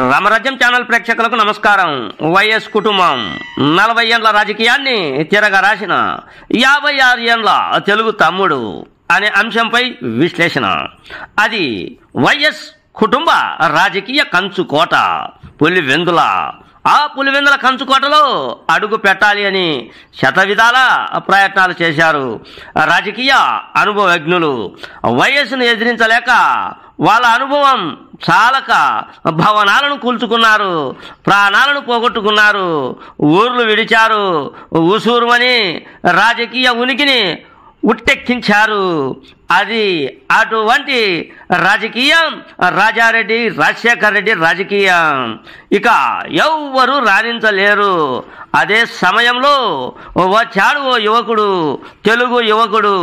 రామరాజ్యం channel ప్రేక్షకులకు నమస్కారం. YS కుటుంబం 40 ఏండ్ల రాజకీయాన్ని తిరగరాసిన 56 ఏండ్ల తెలుగు తమ్ముడు అనే అంశంపై విశ్లేషణ. అది వైఎస్ కుటుంబ రాజకీయ కంచుకోట పులివెందుల. ఆ పులివెందుల కంచుకోటలో అడుగు పెట్టాలి అని శతవిధాల ప్రయత్నాలు చేశారు రాజకీయ అనుభవజ్ఞులు. వైఎస్ను ఎదిరించలేక వాళ్ళ అనుభవం చాలక భవనాలను కూల్చుకున్నారు, ప్రాణాలను పోగొట్టుకున్నారు, ఊర్లు విడిచారు, ఉసూరుమని రాజకీయ ఉనికిని ఉట్టెక్కించారు. అది అటువంటి రాజకీయం రాజారెడ్డి రాజశేఖర్ రెడ్డి రాజకీయం. ఇక ఎవ్వరూ రాణించలేరు. అదే సమయంలో వచ్చాడు ఓ యువకుడు, తెలుగు యువకుడు.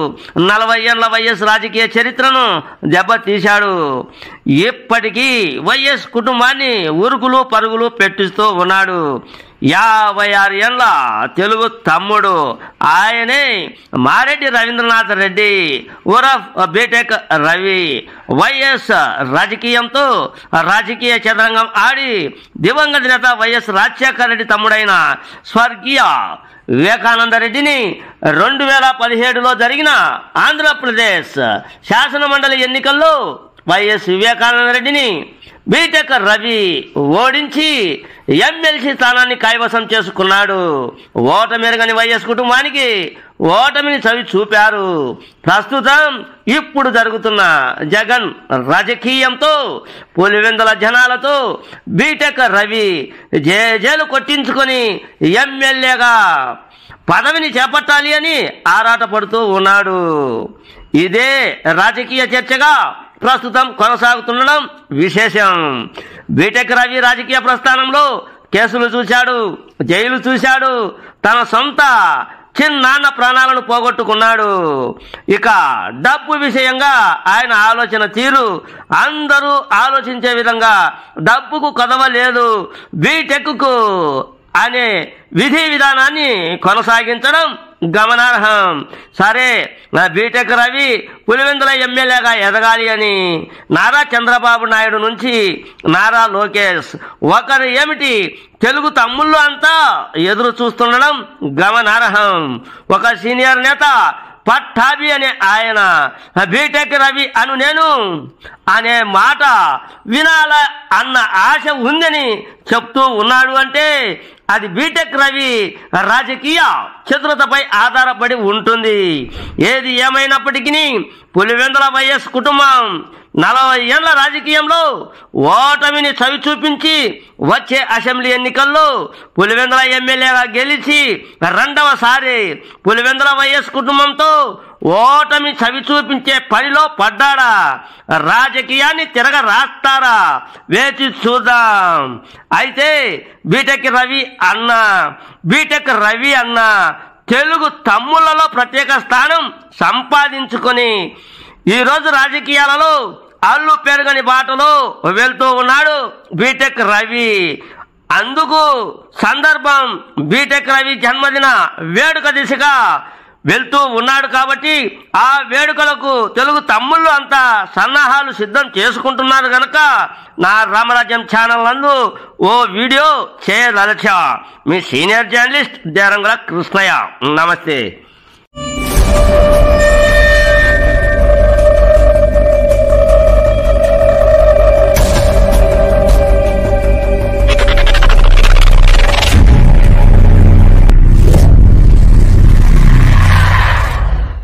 40 ఏండ్ల వైఎస్ రాజకీయ చరిత్రను దెబ్బతీశాడు. ఇప్పటికీ వైఎస్ కుటుంబాన్ని ఉరుకులు పరుగులు పెట్టిస్తూ ఉన్నాడు. 56 ఏండ్ల తెలుగు తమ్ముడు ఆయనే మారెడ్డి రవీంద్రనాథ్ రెడ్డి ఉరఫ్ బీటెక్ రవి. వైఎస్ రాజకీయంతో రాజకీయ చదరంగం ఆడి దివంగత నేత వైఎస్ రాజశేఖర రెడ్డి తమ్ముడైన స్వర్గీయ వివేకానంద రెడ్డిని 2017లో జరిగిన ఆంధ్రప్రదేశ్ శాసనమండలి ఎన్నికల్లో వైఎస్ వివేకానంద రెడ్డిని బీటెక్ రవి ఓడించి ఎమ్మెల్సీ స్థానాన్ని కైవసం చేసుకున్నాడు. ఓటమెరగని వైఎస్ కుటుంబానికి ఓటమిని చవి చూపారు. ప్రస్తుతం ఇప్పుడు జరుగుతున్న జగన్ రాజకీయంతో పులివెందుల జనాలతో బీటెక్ రవి జేజేలు కొట్టించుకొని ఎమ్మెల్యేగా పదవిని చేపట్టాలి అని ఆరాటపడుతూ ఉన్నాడు. ఇదే రాజకీయ చర్చగా ప్రస్తుతం కొనసాగుతుండడం విశేషం. బీటెక్ రవి రాజకీయ ప్రస్థానంలో కేసులు చూశాడు, జైలు చూశాడు, తన సొంత చిన్నాన్న ప్రాణాలను పోగొట్టుకున్నాడు. ఇక డబ్బు విషయంగా ఆయన ఆలోచన తీరు అందరూ ఆలోచించే విధంగా డబ్బుకు కొదవ లేదు, బీటెక్కు అనే విధి విధానాన్ని కొనసాగించడం గమనార్హం. సరే, బీటెక్ రవి పులివెందుల ఎమ్మెల్యేగా ఎదగాలి అని నారా చంద్రబాబు నాయుడు నుంచి నారా లోకేష్ ఒకరు ఏమిటి తెలుగు తమ్ముళ్ళు అంతా ఎదురు చూస్తుండడం గమనార్హం. ఒక సీనియర్ నేత పట్టాభి అనే ఆయన బీటెక్ రవి అను నేను అనే మాట వినాల అన్న ఆశ ఉందని చెప్తూ ఉన్నాడు అంటే అది బీటెక్ రవి రాజకీయ చతురతపై ఆధారపడి ఉంటుంది. ఏది ఏమైనప్పటికీ పులివెందుల వైఎస్ కుటుంబం 40 ఏండ్ల రాజకీయంలో ఓటమిని చవి చూపించి వచ్చే అసెంబ్లీ ఎన్నికల్లో పులివెందుల ఎమ్మెల్యేగా గెలిచి రెండవసారి పులివెందుల వైఎస్ కుటుంబంతో ఓటమి చవి చూపించే పనిలో పడ్డాడా, రాజకీయాన్ని తిరగ రాస్తారా, వేచి చూద్దాం. అయితే బీటెక్ రవి అన్న తెలుగు తమ్ముళ్లలో ప్రత్యేక స్థానం సంపాదించుకొని ఈరోజు రాజకీయాలలో అల్లు పెరగని బాటలో వెళ్తూ ఉన్నాడు బీటెక్ రవి. అందుకు సందర్భం బీటెక్ రవి జన్మదిన వేడుక దిశగా వెళ్తూ ఉన్నాడు కాబట్టి ఆ వేడుకలకు తెలుగు తమ్ముళ్ళు అంతా సన్నాహాలు సిద్ధం చేసుకుంటున్నారు కనుక నా రామరాజ్యం ఛానల్ నందు ఓ వీడియో చేయదలచా. మీ సీనియర్ జర్నలిస్ట్ దేరంగుల కృష్ణయ్య. నమస్తే.